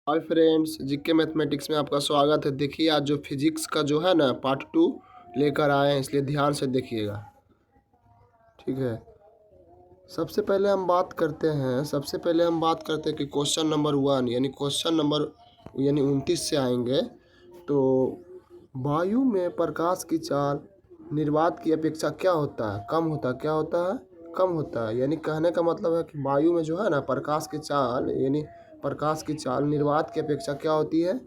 Hi friends, GK mathematics में आपका स्वागत है। देखिए, आज जो फिजिक्स का जो है ना पार्ट 2 लेकर आए हैं, इसलिए ध्यान से देखिएगा, ठीक है। सबसे पहले हम बात करते हैं कि क्वेश्चन नंबर 1 यानी 29 से आएंगे। तो वायु में प्रकाश की चाल निर्वात की अपेक्षा क्या होता है? कम होता है। क्या होता है? कम होता है। यानी कहने का मतलब है कि वायु में जो है ना प्रकाश की चाल निर्वात की अपेक्षा क्या होती है?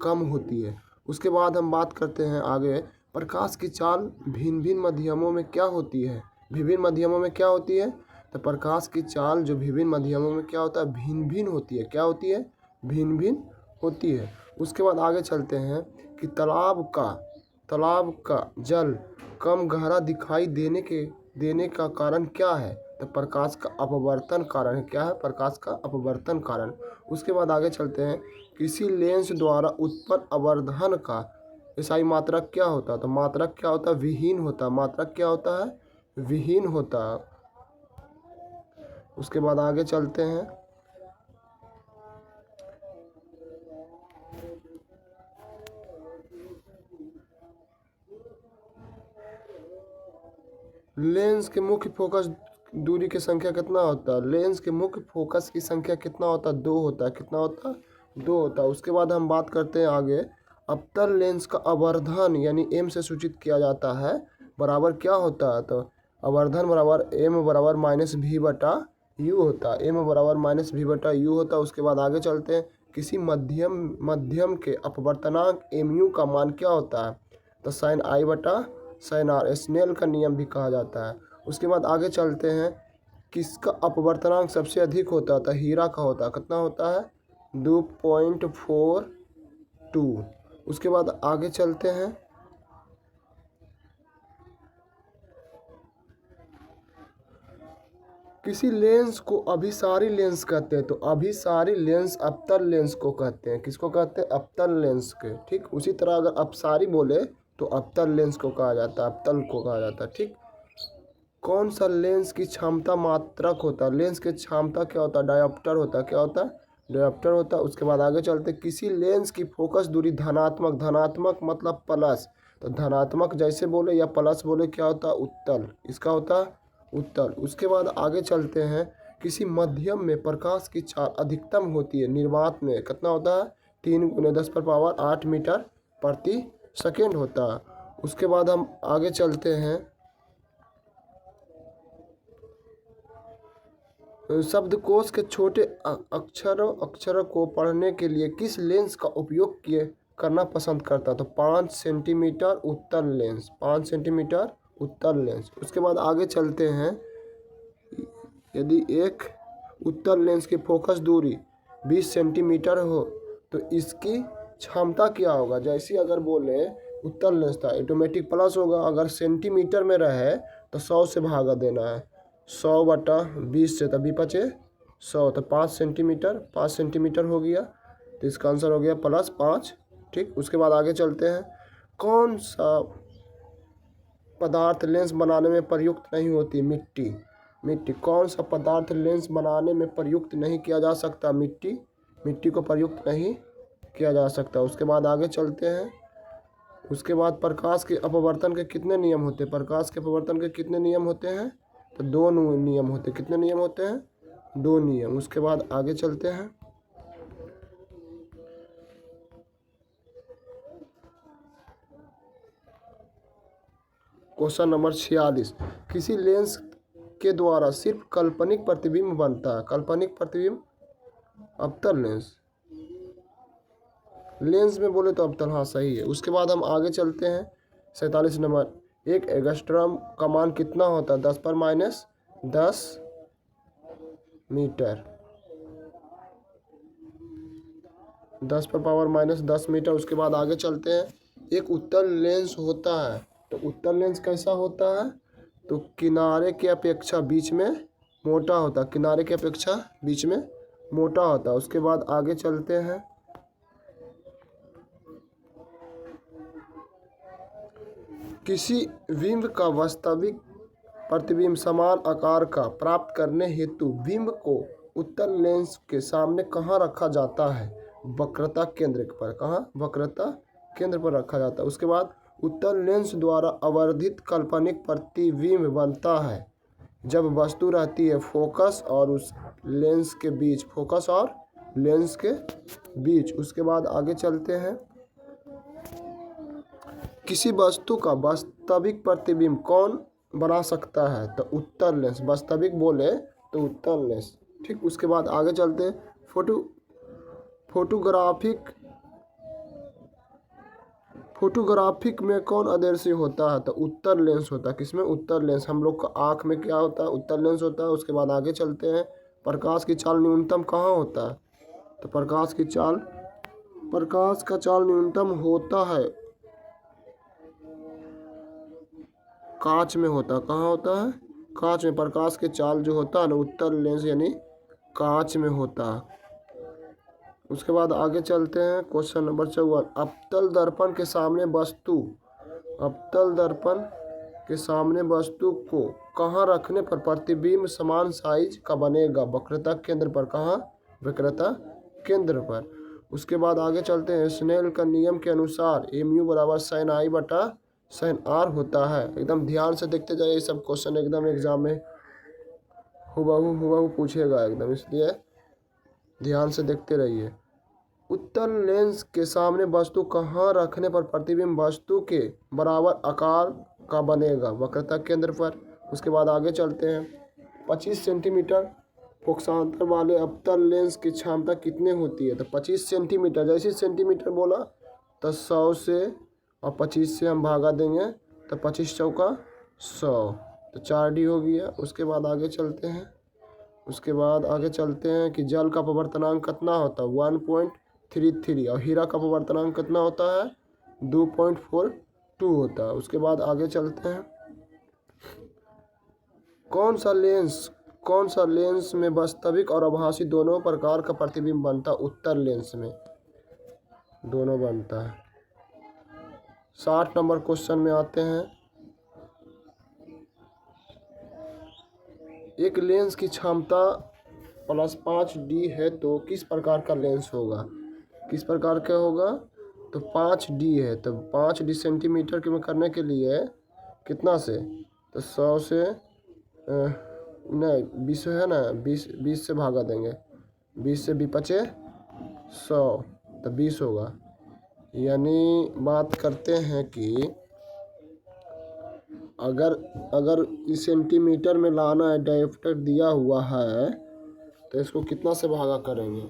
कम होती है। उसके बाद हम बात करते हैं आगे, प्रकाश की चाल भिन्न भिन्न माध्यमों में क्या होती है? विभिन्न माध्यमों में क्या होती है? तो प्रकाश की चाल जो विभिन्न माध्यमों में क्या होता है? भिन्न भिन्न होती है। क्या होती है? भिन्न भिन्न होती है। उसके बाद आगे चलते हैं कि तालाब का जल कम गहरा दिखाई देने का कारण क्या है? तो प्रकाश का अपवर्तन कारण है। क्या है? प्रकाश का अपवर्तन कारण। उसके बाद आगे चलते हैं, किसी लेंस द्वारा उत्पन्न आवर्धन का एसआई मात्रक क्या होता है? तो मात्रक क्या होता है? विहीन होता है। मात्रक क्या होता है? विहीन होता है। उसके बाद आगे चलते हैं, लेंस के मुख्य फोकस दूरी की संख्या कितना होता है? लेंस के मुख्य फोकस की संख्या कितना होता है? 2 होता है। कितना होता है? 2 होता है। उसके बाद हम बात करते हैं आगे, अवतल लेंस का आवर्धन यानी एम से सूचित किया जाता है, बराबर क्या होता है? तो आवर्धन बराबर एम बराबर माइनस भी बटा यू होता है। एम बराबर माइनस भी बटा यू होता है। उसके बाद आगे चलते हैं, किसी मध्यम के अपवर्तनांक एम यू का मान क्या होता है? तो साइन आई बटा साइन आर, स्नेल का नियम भी कहा जाता है। उसके बाद आगे चलते हैं, किसका अपवर्तनांक सबसे अधिक होता है? तो हीरा का होता है। कितना होता है? 2.42। उसके बाद आगे चलते हैं, किसी लेंस को अभिसारी लेंस कहते हैं। तो अभिसारी लेंस अवतल लेंस को कहते हैं। किसको कहते हैं? अवतल लेंस के, ठीक। उसी तरह अगर अपसारी बोले तो अवतल लेंस को कहा जाता है, अवतल को कहा जाता है, ठीक। कौन सा लेंस की क्षमता मात्रक होता है? लेंस की क्षमता क्या होता है? डायोप्टर होता है। क्या होता है? डायोप्टर होता है। उसके बाद आगे चलते, किसी लेंस की फोकस दूरी धनात्मक मतलब प्लस, तो धनात्मक जैसे बोले या प्लस बोले क्या होता है? उत्तल। इसका होता है उत्तल। उसके बाद आगे चलते हैं, किसी माध्यम में प्रकाश की चाल अधिकतम होती है निर्वात में। कितना होता है? 3 × 10⁸ मीटर प्रति सेकेंड होता है। उसके बाद हम आगे चलते हैं, शब्दकोश के छोटे अक्षरों को पढ़ने के लिए किस लेंस का उपयोग करना पसंद करता है? तो 5 सेंटीमीटर उत्तल लेंस। 5 सेंटीमीटर उत्तल लेंस। उसके बाद आगे चलते हैं, यदि एक उत्तल लेंस की फोकस दूरी 20 सेंटीमीटर हो तो इसकी क्षमता क्या होगा? जैसे अगर बोले उत्तल लेंस था, ऑटोमेटिक प्लस होगा। अगर सेंटीमीटर में रहे तो 100 से भागा देना है। 100 बटा 20 से तभी बचे 100, तो 5 सेंटीमीटर हो गया। तो इसका आंसर हो गया +5, ठीक। उसके बाद आगे चलते हैं, कौन सा पदार्थ लेंस बनाने में प्रयुक्त नहीं होती? मिट्टी। कौन सा पदार्थ लेंस बनाने में प्रयुक्त नहीं किया जा सकता? मिट्टी को प्रयुक्त नहीं किया जा सकता। उसके बाद आगे चलते हैं, उसके बाद प्रकाश के अपवर्तन के कितने नियम होते हैं? प्रकाश के अपवर्तन के कितने नियम होते हैं? तो 2 नियम होते हैं। कितने नियम होते हैं? 2 नियम। उसके बाद आगे चलते हैं, क्वेश्चन नंबर 46, किसी लेंस के द्वारा सिर्फ काल्पनिक प्रतिबिंब बनता है। काल्पनिक प्रतिबिंब अवतल लेंस में बोले तो अवतल, हाँ सही है। उसके बाद हम आगे चलते हैं, 47 नंबर, एक एंगस्ट्रॉम का मान कितना होता है? 10⁻10 मीटर। 10⁻10 मीटर। उसके बाद आगे चलते हैं, एक उत्तल लेंस होता है। तो उत्तल लेंस कैसा होता है? तो किनारे की अपेक्षा बीच में मोटा होता है। किनारे की अपेक्षा बीच में मोटा होता है। उसके बाद आगे चलते हैं, किसी बिंब का वास्तविक प्रतिबिंब समान आकार का प्राप्त करने हेतु बिंब को उत्तल लेंस के सामने कहाँ रखा जाता है? वक्रता केंद्र पर, कहाँ, वक्रता केंद्र पर रखा जाता है। उसके बाद उत्तल लेंस द्वारा आवर्धित काल्पनिक प्रतिबिंब बनता है जब वस्तु रहती है फोकस और उस लेंस के बीच, फोकस और लेंस के बीच। उसके बाद आगे चलते हैं, किसी वस्तु का वास्तविक प्रतिबिंब कौन बना सकता है, तो उत्तल लेंस, वास्तविक बोले तो उत्तल लेंस। ठीक, उसके बाद आगे चलते हैं, फोटोग्राफिक में कौन अदृश्य होता है, तो उत्तल लेंस होता है। किसमें, उत्तल लेंस। हम लोग का आँख में क्या होता है, उत्तल लेंस होता है। उसके बाद आगे चलते हैं, प्रकाश की चाल न्यूनतम कहाँ होता है, तो प्रकाश का चाल न्यूनतम होता है कांच में होता है। कहाँ होता है, कांच में। प्रकाश के चाल जो होता है ना, उत्तल लेंस यानी कांच में होता है। उसके बाद आगे चलते हैं, क्वेश्चन नंबर 54, अवतल दर्पण के सामने वस्तु को कहाँ रखने पर प्रतिबिंब समान साइज का बनेगा, वक्रता केंद्र पर। कहाँ, वक्रता केंद्र पर। उसके बाद आगे चलते हैं, स्नेल का नियम के अनुसार mu बराबर sin I बटा sin R होता है। एकदम ध्यान से देखते जाइए, सब क्वेश्चन एकदम एग्जाम में हुबहू पूछेगा एकदम, इसलिए ध्यान से देखते रहिए। उत्तल लेंस के सामने वस्तु कहाँ रखने पर प्रतिबिंब वस्तु के बराबर आकार का बनेगा, वक्रता केंद्र पर। उसके बाद आगे चलते हैं, 25 सेंटीमीटर फोकसांतर वाले अवतल लेंस की क्षमता कितने होती है, तो 25 सेंटीमीटर। जैसे सेंटीमीटर बोला तो 100 से और 25 से हम भागा देंगे तो 25 चौका 100, तो 4D हो गया। उसके बाद आगे चलते हैं कि जल का अपवर्तनांक कितना होता है, 1.33, और हीरा का अपवर्तनांक कितना होता है, 2.42 होता है। उसके बाद आगे चलते हैं, कौन सा लेंस में वास्तविक और आभासी दोनों प्रकार का प्रतिबिंब बनता है, उत्तल लेंस में दोनों बनता है। 60 नंबर क्वेश्चन में आते हैं, एक लेंस की क्षमता +5D है तो किस प्रकार का लेंस होगा, किस प्रकार का होगा, तो 5D है। तो 5D सेंटीमीटर के में करने के लिए कितना से, तो 100 से नहीं 20 है ना, 20 से भागा देंगे, 20 से 25 100, तो 20 होगा। यानी बात करते हैं कि अगर इस सेंटीमीटर में लाना है, डायोप्टर दिया हुआ है, तो इसको कितना से भागा करेंगे,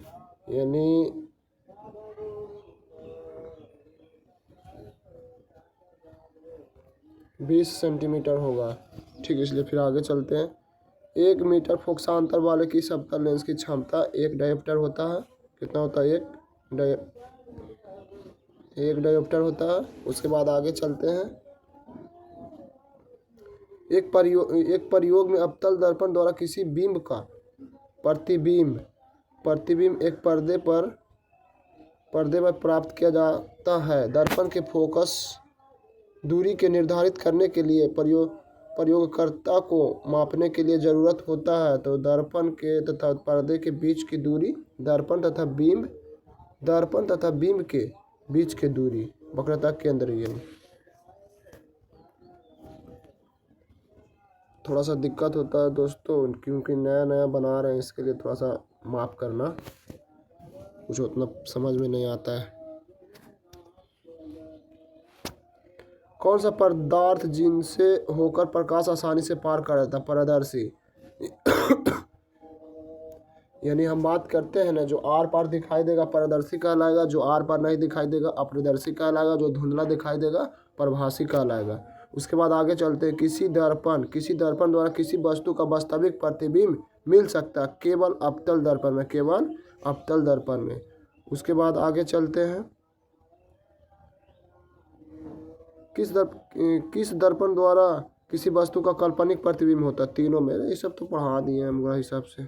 यानी 20 सेंटीमीटर होगा। ठीक, इसलिए फिर आगे चलते हैं, 1 मीटर फोकसांतर वाले की अवतल लेंस की क्षमता, एक डायोप्टर होता है, कितना होता है, एक डायोप्टर होता है। उसके बाद आगे चलते हैं, एक प्रयोग में अवतल दर्पण द्वारा किसी बिंब का प्रतिबिंब एक पर्दे पर प्राप्त किया जाता है। दर्पण के फोकस दूरी के निर्धारित करने के लिए प्रयोगकर्ता को मापने के लिए जरूरत होता है, तो दर्पण के तथा पर्दे के बीच की दूरी, दर्पण तथा बिंब के बीच की दूरी, वक्रता केंद्र। यानी थोड़ा सा दिक्कत होता है दोस्तों, क्योंकि नया बना रहे हैं, इसके लिए थोड़ा सा माफ़ करना, कुछ उतना समझ में नहीं आता है। कौन सा पदार्थ जिनसे होकर प्रकाश आसानी से पार कर जाता है, पारदर्शी। यानी हम बात करते हैं ना, जो आर पार दिखाई देगा पारदर्शी कहलाएगा, जो आर पार नहीं दिखाई देगा अपारदर्शी कहलाएगा, जो धुंधला दिखाई देगा प्रभासी कहलाएगा। उसके बाद आगे चलते हैं, किसी दर्पण द्वारा किसी वस्तु का वास्तविक प्रतिबिंब मिल सकता है केवल अवतल दर्पण में, उसके बाद आगे चलते हैं, किस दर्पण द्वारा किसी वस्तु का काल्पनिक प्रतिबिंब होता है, तीनों में। ये सब तो पढ़ा दिए हैं हमारे हिसाब से।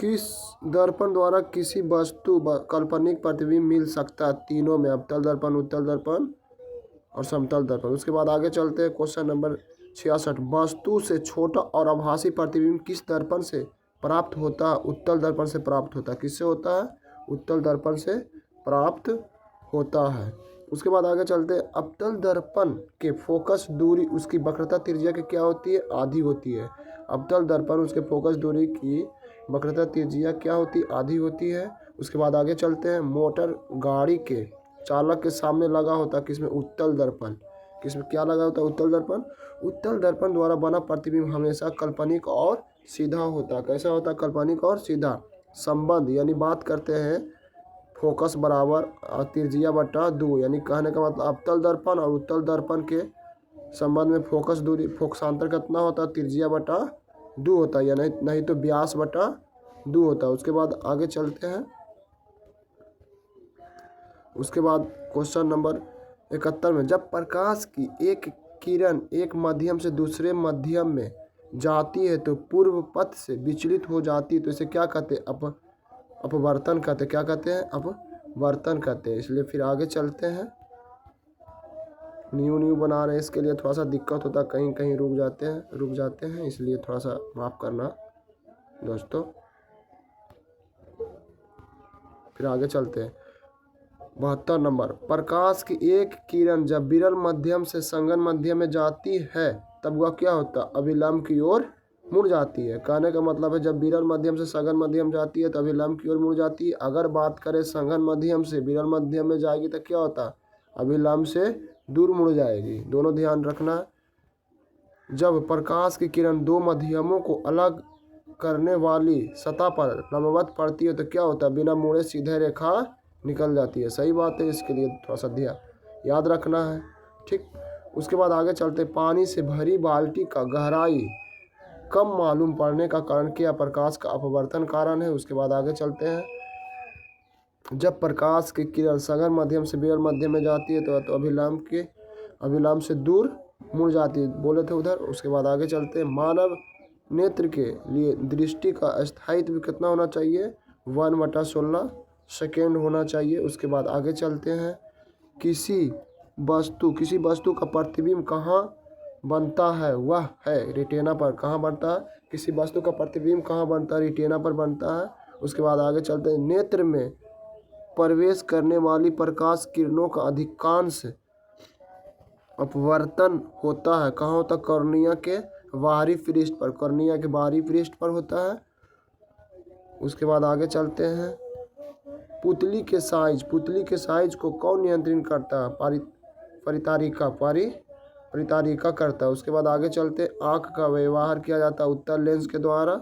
किस दर्पण द्वारा किसी वस्तु काल्पनिक प्रतिबिंब मिल सकता है? तीनों में, अवतल दर्पण, उत्तल दर्पण और समतल दर्पण। उसके बाद आगे चलते हैं क्वेश्चन नंबर 66। वस्तु से छोटा और आभासी प्रतिबिंब किस दर्पण से प्राप्त होता है? उत्तल दर्पण से प्राप्त होता है। किससे होता है? उत्तल दर्पण से प्राप्त होता है। उसके बाद आगे चलते हैं, अवतल दर्पण के फोकस दूरी उसकी वक्रता त्रिज्या की क्या होती है? आधी होती है। अवतल दर्पण उसके फोकस दूरी की वक्रता त्रिज्या क्या होती है? आधी होती है। उसके बाद आगे चलते हैं, मोटर गाड़ी के चालक के सामने लगा होता है किसमें? उत्तल दर्पण। किसमें क्या लगा होता है? उत्तल दर्पण। उत्तल दर्पण द्वारा बना प्रतिबिंब हमेशा काल्पनिक और सीधा होता है। कैसा होता है? काल्पनिक और सीधा। संबंध यानी बात करते हैं फोकस बराबर त्रिज्या बटा 2, यानी कहने का मतलब अवतल दर्पण और उत्तल दर्पण के संबंध में फोकस दूरी फोकसांतर कितना होता है? त्रिज्या बटा 2 होता है, या नहीं तो व्यास बटा 2 होता है। उसके बाद आगे चलते हैं, उसके बाद क्वेश्चन नंबर 71 में, जब प्रकाश की एक किरण एक माध्यम से दूसरे माध्यम में जाती है तो पूर्व पथ से विचलित हो जाती है, तो इसे क्या कहते हैं? अपवर्तन कहते हैं। क्या कहते हैं? अपवर्तन कहते हैं। इसलिए फिर आगे चलते हैं, न्यू बना रहे हैं, इसके लिए थोड़ा सा दिक्कत होता है, कहीं कहीं रुक जाते हैं, इसलिए थोड़ा सा माफ़ करना दोस्तों। फिर आगे चलते हैं, 72 नंबर, प्रकाश की एक किरण जब विरल माध्यम से संगन माध्यम में जाती है तब वह क्या होता है? अभिलंब की ओर मुड़ जाती है। कहने का मतलब है जब विरल माध्यम से संगन माध्यम जाती है तो अभिलंब की ओर मुड़ जाती है। अगर बात करें संगन माध्यम से विरल माध्यम में जाएगी तो क्या होता है? अभिलंब से दूर मुड़ जाएगी। दोनों ध्यान रखना। जब प्रकाश की किरण दो माध्यमों को अलग करने वाली सतह पर लंबवत पड़ती है तो क्या होता है? बिना मुड़े सीधे रेखा निकल जाती है। सही बात है, इसके लिए थोड़ा सा ध्यान याद रखना है। ठीक, उसके बाद आगे चलते, पानी से भरी बाल्टी का गहराई कम मालूम पड़ने का कारण क्या? प्रकाश का अपवर्तन कारण है। उसके बाद आगे चलते हैं, जब प्रकाश की किरण सघन माध्यम से विरल माध्यम में जाती है तो अभिलंब से दूर मुड़ जाती है, बोले थे उधर। उसके बाद आगे चलते हैं, मानव नेत्र के लिए दृष्टि का स्थायित्व कितना होना चाहिए? 1/16 सेकेंड होना चाहिए। उसके बाद आगे चलते हैं, किसी वस्तु का प्रतिबिंब कहाँ बनता है? वह है रेटिना पर। कहाँ बनता है? किसी वस्तु का प्रतिबिंब कहाँ बनता है? रेटिना पर बनता है। उसके बाद आगे चलते हैं, नेत्र में प्रवेश करने वाली प्रकाश किरणों का अधिकांश अपवर्तन होता है। कहाँ होता है? कॉर्निया के बाहरी पृष्ठ पर। कॉर्निया के बाहरी पृष्ठ पर होता है। उसके बाद आगे चलते हैं, पुतली के साइज को कौन नियंत्रित करता है? परितारिका करता है। उसके बाद आगे चलते, आँख का व्यवहार किया जाता है उत्तल लेंस के द्वारा।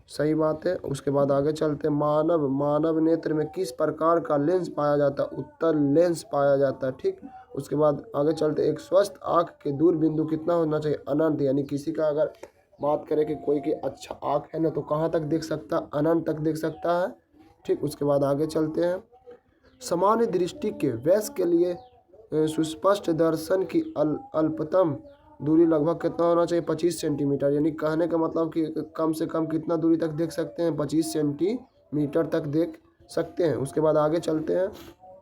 सही बात है। उसके बाद आगे चलते, मानव नेत्र में किस प्रकार का लेंस पाया जाता है? उत्तल लेंस पाया जाता है। ठीक, उसके बाद आगे चलते, एक स्वस्थ आँख के दूर बिंदु कितना होना चाहिए? अनंत। यानी किसी का अगर बात करें कि कोई की अच्छा आँख है ना तो कहाँ तक देख सकता है? अनंत तक देख सकता है। ठीक, उसके बाद आगे चलते हैं, सामान्य दृष्टि के वयस्क के लिए सुस्पष्ट दर्शन की अल्पतम दूरी लगभग कितना होना चाहिए? 25 सेंटीमीटर। यानी कहने का मतलब कि कम से कम कितना दूरी तक देख सकते हैं? 25 सेंटीमीटर तक देख सकते हैं। उसके बाद आगे चलते हैं,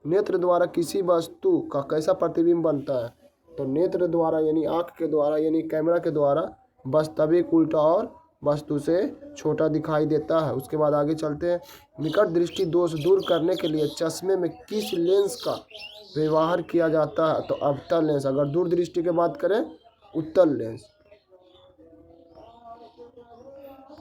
नेत्र द्वारा किसी वस्तु का कैसा प्रतिबिंब बनता है? तो नेत्र द्वारा यानी आँख के द्वारा यानी कैमरा के द्वारा वास्तविक उल्टा और वस्तु से छोटा दिखाई देता है। उसके बाद आगे चलते हैं, निकट दृष्टि दोष दूर करने के लिए चश्मे में किस लेंस का व्यवहार किया जाता है? तो अवतल लेंस। अगर दूर दृष्टि की बात करें उत्तल लेंस।